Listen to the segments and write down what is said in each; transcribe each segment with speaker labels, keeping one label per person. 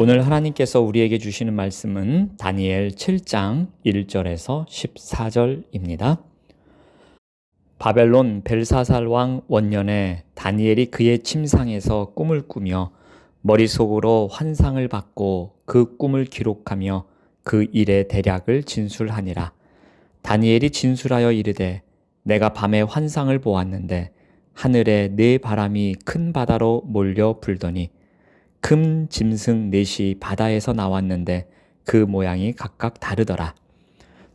Speaker 1: 오늘 하나님께서 우리에게 주시는 말씀은 다니엘 7장 1절에서 14절입니다. 바벨론 벨사살 왕 원년에 다니엘이 그의 침상에서 꿈을 꾸며 머릿속으로 환상을 받고 그 꿈을 기록하며 그 일의 대략을 진술하니라. 다니엘이 진술하여 이르되 내가 밤에 환상을 보았는데 하늘에 네 바람이 큰 바다로 몰려 불더니 금 짐승 넷이 바다에서 나왔는데 그 모양이 각각 다르더라.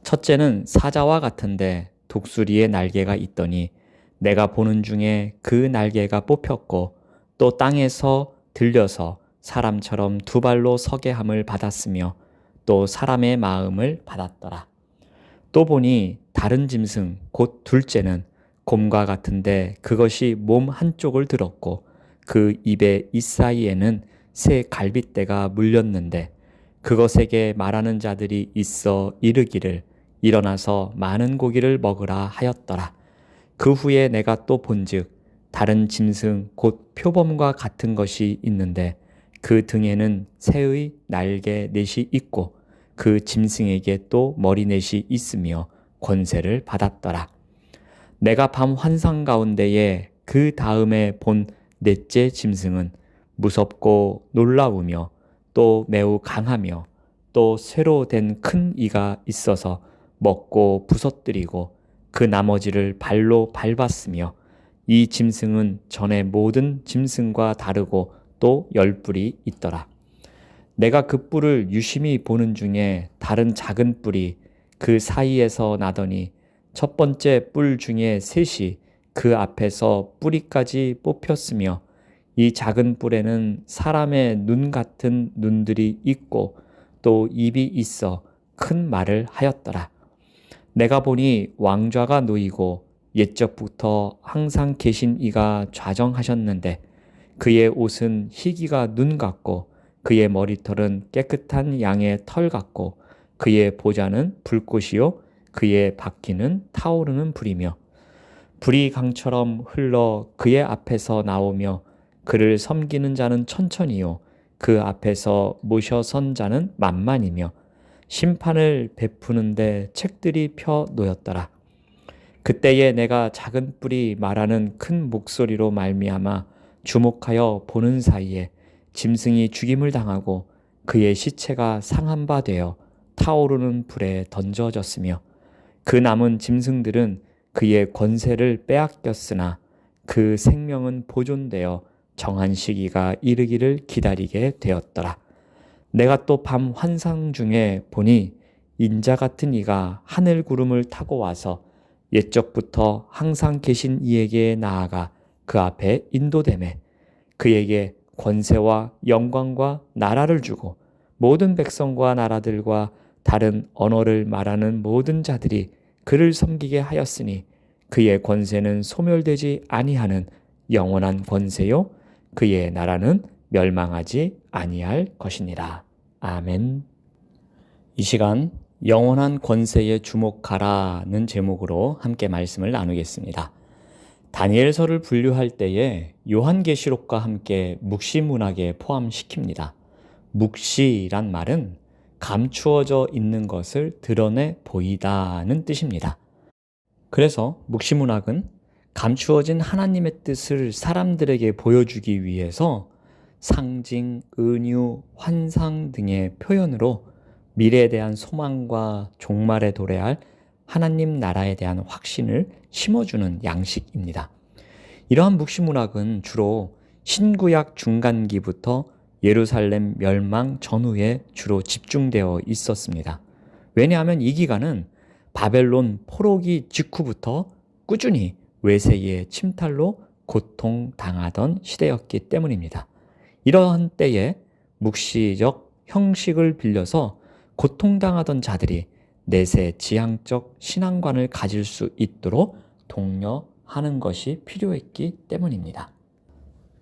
Speaker 1: 첫째는 사자와 같은데 독수리의 날개가 있더니 내가 보는 중에 그 날개가 뽑혔고 또 땅에서 들려서 사람처럼 두 발로 서게 함을 받았으며 또 사람의 마음을 받았더라. 또 보니 다른 짐승 곧 둘째는 곰과 같은데 그것이 몸 한쪽을 들었고 그 입의 잇사이에는 새 갈빗대가 물렸는데 그것에게 말하는 자들이 있어 이르기를 일어나서 많은 고기를 먹으라 하였더라. 그 후에 내가 또 본즉 다른 짐승 곧 표범과 같은 것이 있는데 그 등에는 새의 날개 넷이 있고 그 짐승에게 또 머리넷이 있으며 권세를 받았더라. 내가 밤 환상 가운데에 그 다음에 본 넷째 짐승은 무섭고 놀라우며 또 매우 강하며 또 쇠로 된 큰 이가 있어서 먹고 부서뜨리고 그 나머지를 발로 밟았으며 이 짐승은 전에 모든 짐승과 다르고 또 10뿔이 있더라. 내가 그 뿔을 유심히 보는 중에 다른 작은 뿔이 그 사이에서 나더니 첫 번째 뿔 중에 셋이 그 앞에서 뿌리까지 뽑혔으며 이 작은 뿔에는 사람의 눈 같은 눈들이 있고 또 입이 있어 큰 말을 하였더라. 내가 보니 왕좌가 놓이고 옛적부터 항상 계신 이가 좌정하셨는데 그의 옷은 희기가 눈 같고 그의 머리털은 깨끗한 양의 털 같고 그의 보좌는 불꽃이요 그의 바퀴는 타오르는 불이며 불이 강처럼 흘러 그의 앞에서 나오며 그를 섬기는 자는 천천히요 그 앞에서 모셔 선 자는 만만이며 심판을 베푸는데 책들이 펴 놓였더라. 그때에 내가 작은 뿔이 말하는 큰 목소리로 말미암아 주목하여 보는 사이에 짐승이 죽임을 당하고 그의 시체가 상한 바 되어 타오르는 불에 던져졌으며 그 남은 짐승들은 그의 권세를 빼앗겼으나 그 생명은 보존되어 정한 시기가 이르기를 기다리게 되었더라. 내가 또 밤 환상 중에 보니 인자 같은 이가 하늘 구름을 타고 와서 옛적부터 항상 계신 이에게 나아가 그 앞에 인도되매 그에게 권세와 영광과 나라를 주고 모든 백성과 나라들과 다른 언어를 말하는 모든 자들이 그를 섬기게 하였으니 그의 권세는 소멸되지 아니하는 영원한 권세요 그의 나라는 멸망하지 아니할 것이니라. 아멘. 이 시간 영원한 권세에 주목하라는 제목으로 함께 말씀을 나누겠습니다. 다니엘서를 분류할 때에 요한계시록과 함께 묵시문학에 포함시킵니다. 묵시란 말은 감추어져 있는 것을 드러내 보이다는 뜻입니다. 그래서 묵시문학은 감추어진 하나님의 뜻을 사람들에게 보여주기 위해서 상징, 은유, 환상 등의 표현으로 미래에 대한 소망과 종말에 도래할 하나님 나라에 대한 확신을 심어주는 양식입니다. 이러한 묵시문학은 주로 신구약 중간기부터 예루살렘 멸망 전후에 주로 집중되어 있었습니다. 왜냐하면 이 기간은 바벨론 포로기 직후부터 꾸준히 외세의 침탈로 고통당하던 시대였기 때문입니다. 이러한 때에 묵시적 형식을 빌려서 고통당하던 자들이 내세 지향적 신앙관을 가질 수 있도록 독려하는 것이 필요했기 때문입니다.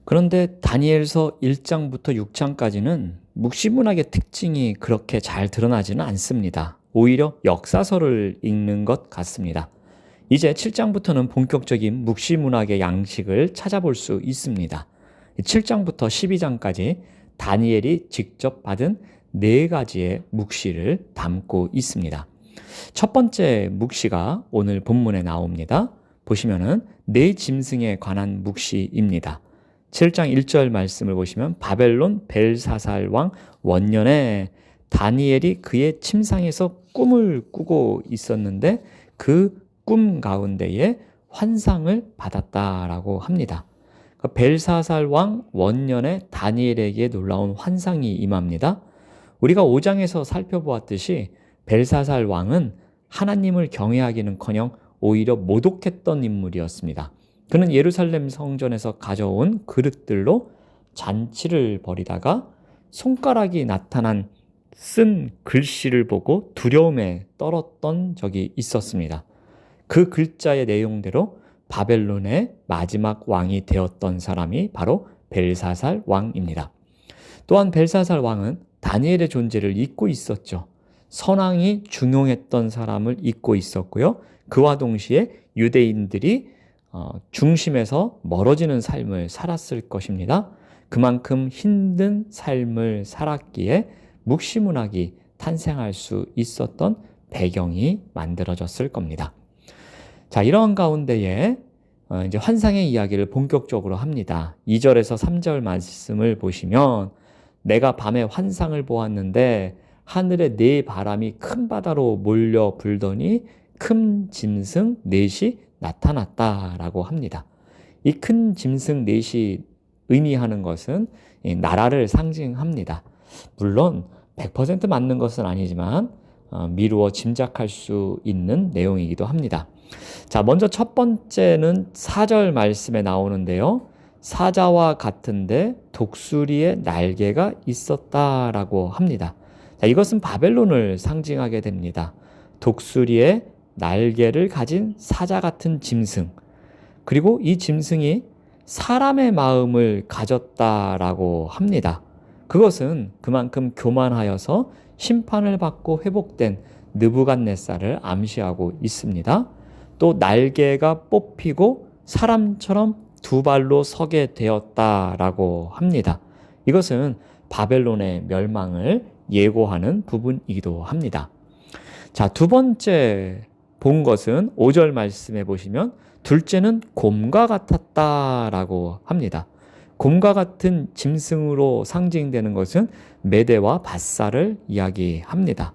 Speaker 1: 그런데 다니엘서 1장부터 6장까지는 묵시문학의 특징이 그렇게 잘 드러나지는 않습니다. 오히려 역사서를 읽는 것 같습니다. 이제 7장부터는 본격적인 묵시문학의 양식을 찾아볼 수 있습니다. 7장부터 12장까지 다니엘이 직접 받은 네 가지의 묵시를 담고 있습니다. 첫 번째 묵시가 오늘 본문에 나옵니다. 보시면은 네 짐승에 관한 묵시입니다. 7장 1절 말씀을 보시면 바벨론 벨사살 왕 원년에 다니엘이 그의 침상에서 꿈을 꾸고 있었는데 그 꿈 가운데에 환상을 받았다라고 합니다. 벨사살 왕 원년에 다니엘에게 놀라운 환상이 임합니다. 우리가 5장에서 살펴보았듯이 벨사살 왕은 하나님을 경외하기는커녕 오히려 모독했던 인물이었습니다. 그는 예루살렘 성전에서 가져온 그릇들로 잔치를 벌이다가 손가락이 나타난 쓴 글씨를 보고 두려움에 떨었던 적이 있었습니다. 그 글자의 내용대로 바벨론의 마지막 왕이 되었던 사람이 바로 벨사살 왕입니다. 또한 벨사살 왕은 다니엘의 존재를 잊고 있었죠. 선왕이 중용했던 사람을 잊고 있었고요. 그와 동시에 유대인들이 중심에서 멀어지는 삶을 살았을 것입니다. 그만큼 힘든 삶을 살았기에 묵시문학이 탄생할 수 있었던 배경이 만들어졌을 겁니다. 자, 이러한 가운데에 이제 환상의 이야기를 본격적으로 합니다. 2절에서 3절 말씀을 보시면 내가 밤에 환상을 보았는데 하늘에 네 바람이 큰 바다로 몰려 불더니 큰 짐승 넷이 나타났다라고 합니다. 이 큰 짐승 넷이 의미하는 것은 나라를 상징합니다. 물론 100% 맞는 것은 아니지만 미루어 짐작할 수 있는 내용이기도 합니다. 자, 먼저 첫 번째는 4절 말씀에 나오는데요. 사자와 같은데 독수리의 날개가 있었다라고 합니다. 자, 이것은 바벨론을 상징하게 됩니다. 독수리의 날개를 가진 사자 같은 짐승, 그리고 이 짐승이 사람의 마음을 가졌다라고 합니다. 그것은 그만큼 교만하여서 심판을 받고 회복된 느부갓네살을 암시하고 있습니다. 또 날개가 뽑히고 사람처럼 두 발로 서게 되었다라고 합니다. 이것은 바벨론의 멸망을 예고하는 부분이기도 합니다. 자, 두 번째 본 것은 5절 말씀해 보시면 둘째는 곰과 같았다라고 합니다. 곰과 같은 짐승으로 상징되는 것은 메대와 밧살을 이야기합니다.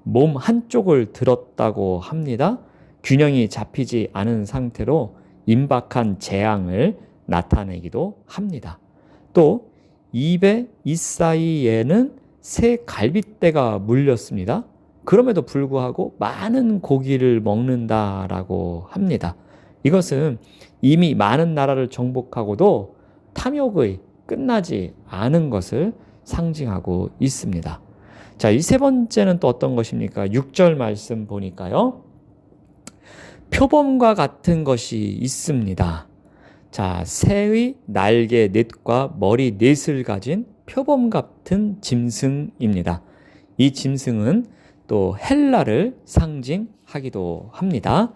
Speaker 1: 몸 한쪽을 들었다고 합니다. 균형이 잡히지 않은 상태로 임박한 재앙을 나타내기도 합니다. 또 입의 이사이에는 새 갈빗대가 물렸습니다. 그럼에도 불구하고 많은 고기를 먹는다라고 합니다. 이것은 이미 많은 나라를 정복하고도 탐욕의 끝나지 않은 것을 상징하고 있습니다. 자, 이 세 번째는 또 어떤 것입니까? 6절 말씀 보니까요. 표범과 같은 것이 있습니다. 자, 새의 날개 넷과 머리 넷을 가진 표범 같은 짐승입니다. 이 짐승은 또 헬라를 상징하기도 합니다.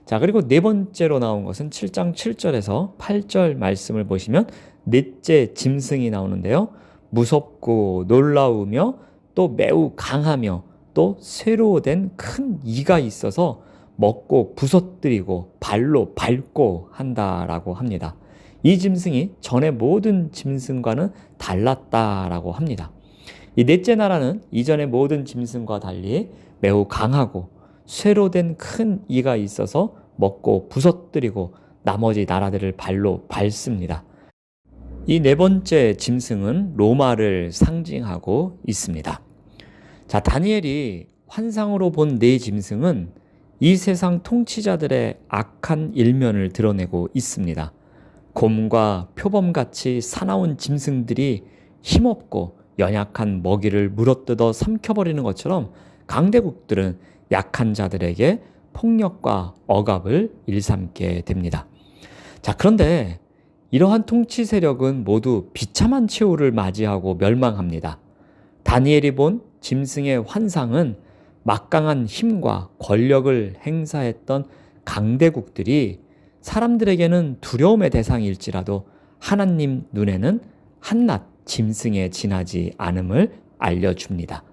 Speaker 1: 자, 그리고 네 번째로 나온 것은 7장 7절에서 8절 말씀을 보시면 넷째 짐승이 나오는데요. 무섭고 놀라우며 또 매우 강하며 또 쇠로 된 큰 이가 있어서 먹고 부서뜨리고 발로 밟고 한다라고 합니다. 이 짐승이 전의 모든 짐승과는 달랐다라고 합니다. 이 넷째 나라는 이전의 모든 짐승과 달리 매우 강하고 쇠로 된 큰 이가 있어서 먹고 부서뜨리고 나머지 나라들을 발로 밟습니다. 이 네 번째 짐승은 로마를 상징하고 있습니다. 자, 다니엘이 환상으로 본 네 짐승은 이 세상 통치자들의 악한 일면을 드러내고 있습니다. 곰과 표범같이 사나운 짐승들이 힘없고 연약한 먹이를 물어뜯어 삼켜버리는 것처럼 강대국들은 약한 자들에게 폭력과 억압을 일삼게 됩니다. 자, 그런데 이러한 통치 세력은 모두 비참한 최후를 맞이하고 멸망합니다. 다니엘이 본 짐승의 환상은 막강한 힘과 권력을 행사했던 강대국들이 사람들에게는 두려움의 대상일지라도 하나님 눈에는 한낱 짐승에 지나지 않음을 알려줍니다.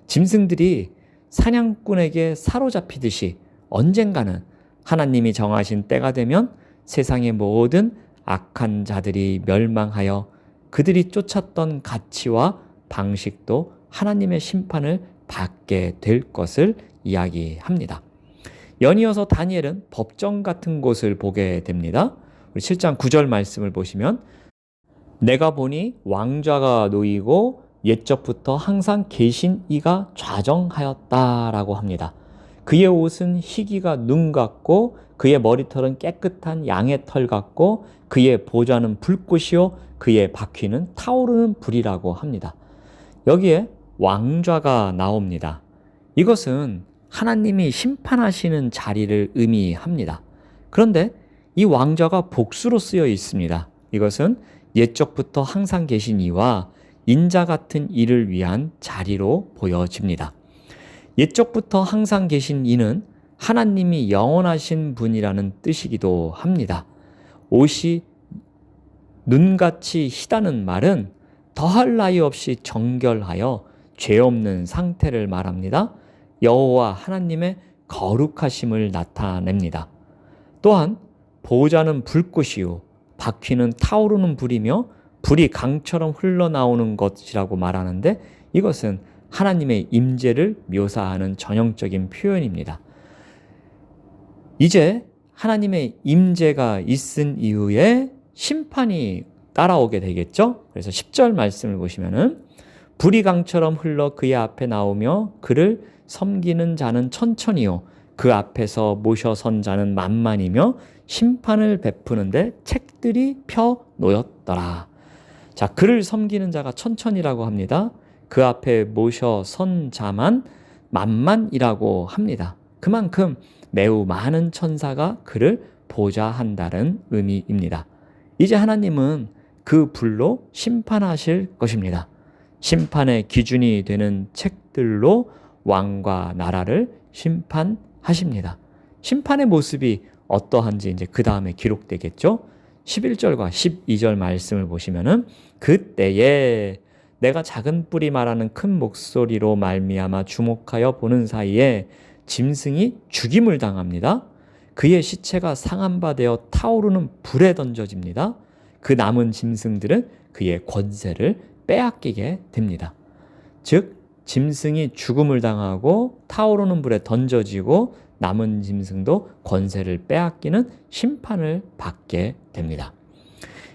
Speaker 1: 짐승들이 사냥꾼에게 사로잡히듯이 언젠가는 하나님이 정하신 때가 되면 세상의 모든 악한 자들이 멸망하여 그들이 쫓았던 가치와 방식도 하나님의 심판을 받게 될 것을 이야기합니다. 연이어서 다니엘은 법정 같은 곳을 보게 됩니다. 우리 7장 9절 말씀을 보시면 내가 보니 왕좌가 놓이고 옛적부터 항상 계신 이가 좌정하였다라고 합니다. 그의 옷은 희기가 눈 같고 그의 머리털은 깨끗한 양의 털 같고 그의 보좌는 불꽃이요 그의 바퀴는 타오르는 불이라고 합니다. 여기에 왕좌가 나옵니다. 이것은 하나님이 심판하시는 자리를 의미합니다. 그런데 이 왕좌가 복수로 쓰여 있습니다. 이것은 옛적부터 항상 계신 이와 인자 같은 이를 위한 자리로 보여집니다. 옛적부터 항상 계신 이는 하나님이 영원하신 분이라는 뜻이기도 합니다. 옷이 눈같이 희다는 말은 더할 나위 없이 정결하여 죄 없는 상태를 말합니다. 여호와 하나님의 거룩하심을 나타냅니다. 또한 보좌는 불꽃이요 바퀴는 타오르는 불이며 불이 강처럼 흘러나오는 것이라고 말하는데 이것은 하나님의 임재를 묘사하는 전형적인 표현입니다. 이제 하나님의 임재가 있은 이후에 심판이 따라오게 되겠죠. 그래서 10절 말씀을 보시면은 불이 강처럼 흘러 그의 앞에 나오며 그를 섬기는 자는 천천히요 그 앞에서 모셔 선 자는 만만이며 심판을 베푸는데 책들이 펴 놓였더라. 자, 그를 섬기는 자가 천천히라고 합니다. 그 앞에 모셔 선 자만 만만이라고 합니다. 그만큼 매우 많은 천사가 그를 보좌한다는 의미입니다. 이제 하나님은 그 불로 심판하실 것입니다. 심판의 기준이 되는 책들로 왕과 나라를 심판하십니다. 심판의 모습이 어떠한지 이제 그 다음에 기록되겠죠. 11절과 12절 말씀을 보시면은 그때에 내가 작은 뿔이 말하는 큰 목소리로 말미암아 주목하여 보는 사이에 짐승이 죽임을 당합니다. 그의 시체가 상한 바 되어 타오르는 불에 던져집니다. 그 남은 짐승들은 그의 권세를 빼앗기게 됩니다. 즉 짐승이 죽음을 당하고 타오르는 불에 던져지고 남은 짐승도 권세를 빼앗기는 심판을 받게 됩니다.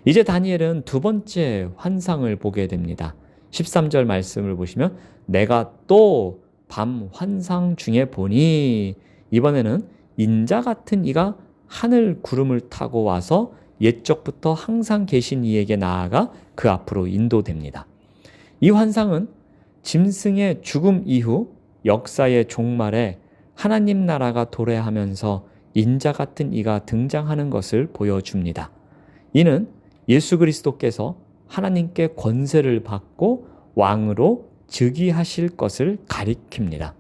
Speaker 1: 이제 다니엘은 두 번째 환상을 보게 됩니다. 13절 말씀을 보시면 내가 또 밤 환상 중에 보니 이번에는 인자 같은 이가 하늘 구름을 타고 와서 옛적부터 항상 계신 이에게 나아가 그 앞으로 인도됩니다. 이 환상은 짐승의 죽음 이후 역사의 종말에 하나님 나라가 도래하면서 인자 같은 이가 등장하는 것을 보여줍니다. 이는 예수 그리스도께서 하나님께 권세를 받고 왕으로 즉위하실 것을 가리킵니다.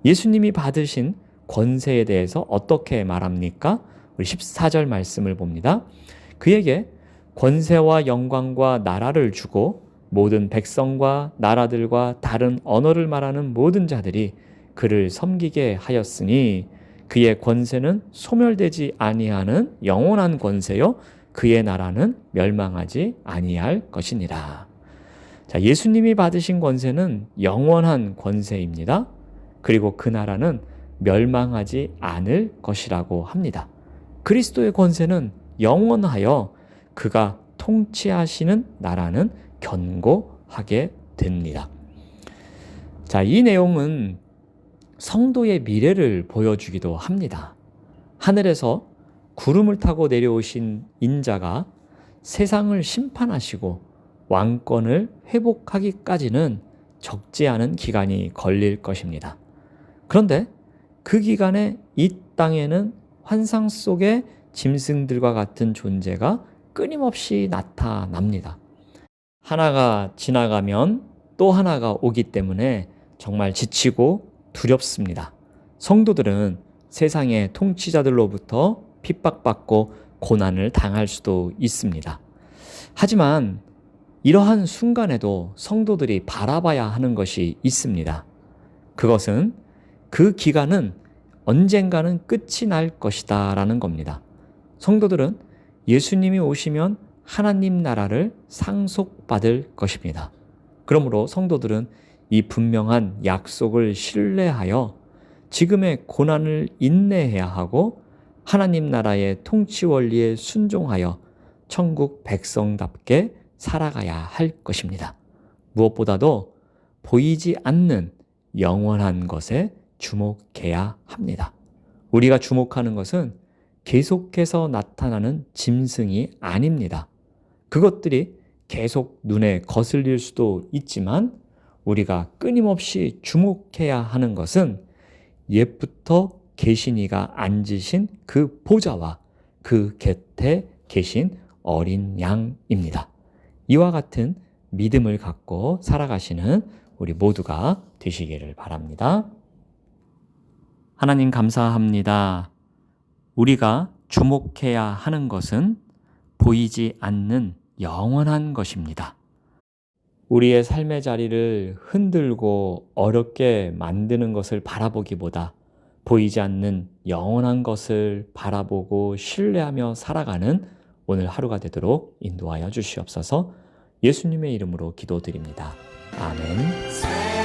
Speaker 1: 예수님이 받으신 권세에 대해서 어떻게 말합니까? 우리 14절 말씀을 봅니다. 그에게 권세와 영광과 나라를 주고 모든 백성과 나라들과 다른 언어를 말하는 모든 자들이 그를 섬기게 하였으니 그의 권세는 소멸되지 아니하는 영원한 권세요 그의 나라는 멸망하지 아니할 것이니라. 자, 예수님이 받으신 권세는 영원한 권세입니다. 그리고 그 나라는 멸망하지 않을 것이라고 합니다. 그리스도의 권세는 영원하여 그가 통치하시는 나라는 견고하게 됩니다. 자, 이 내용은 성도의 미래를 보여주기도 합니다. 하늘에서 구름을 타고 내려오신 인자가 세상을 심판하시고 왕권을 회복하기까지는 적지 않은 기간이 걸릴 것입니다. 그런데 그 기간에 이 땅에는 환상 속의 짐승들과 같은 존재가 끊임없이 나타납니다. 하나가 지나가면 또 하나가 오기 때문에 정말 지치고 두렵습니다. 성도들은 세상의 통치자들로부터 핍박받고 고난을 당할 수도 있습니다. 하지만 이러한 순간에도 성도들이 바라봐야 하는 것이 있습니다. 그것은 그 기간은 언젠가는 끝이 날 것이다 라는 겁니다. 성도들은 예수님이 오시면 하나님 나라를 상속받을 것입니다. 그러므로 성도들은 이 분명한 약속을 신뢰하여 지금의 고난을 인내해야 하고 하나님 나라의 통치 원리에 순종하여 천국 백성답게 살아가야 할 것입니다. 무엇보다도 보이지 않는 영원한 것에 주목해야 합니다. 우리가 주목하는 것은 계속해서 나타나는 짐승이 아닙니다. 그것들이 계속 눈에 거슬릴 수도 있지만 우리가 끊임없이 주목해야 하는 것은 옛부터 계신 이가 앉으신 그 보좌와 그 곁에 계신 어린 양입니다. 이와 같은 믿음을 갖고 살아가시는 우리 모두가 되시기를 바랍니다. 하나님 감사합니다. 우리가 주목해야 하는 것은 보이지 않는 영원한 것입니다. 우리의 삶의 자리를 흔들고 어렵게 만드는 것을 바라보기보다 보이지 않는 영원한 것을 바라보고 신뢰하며 살아가는 오늘 하루가 되도록 인도하여 주시옵소서. 예수님의 이름으로 기도드립니다. 아멘.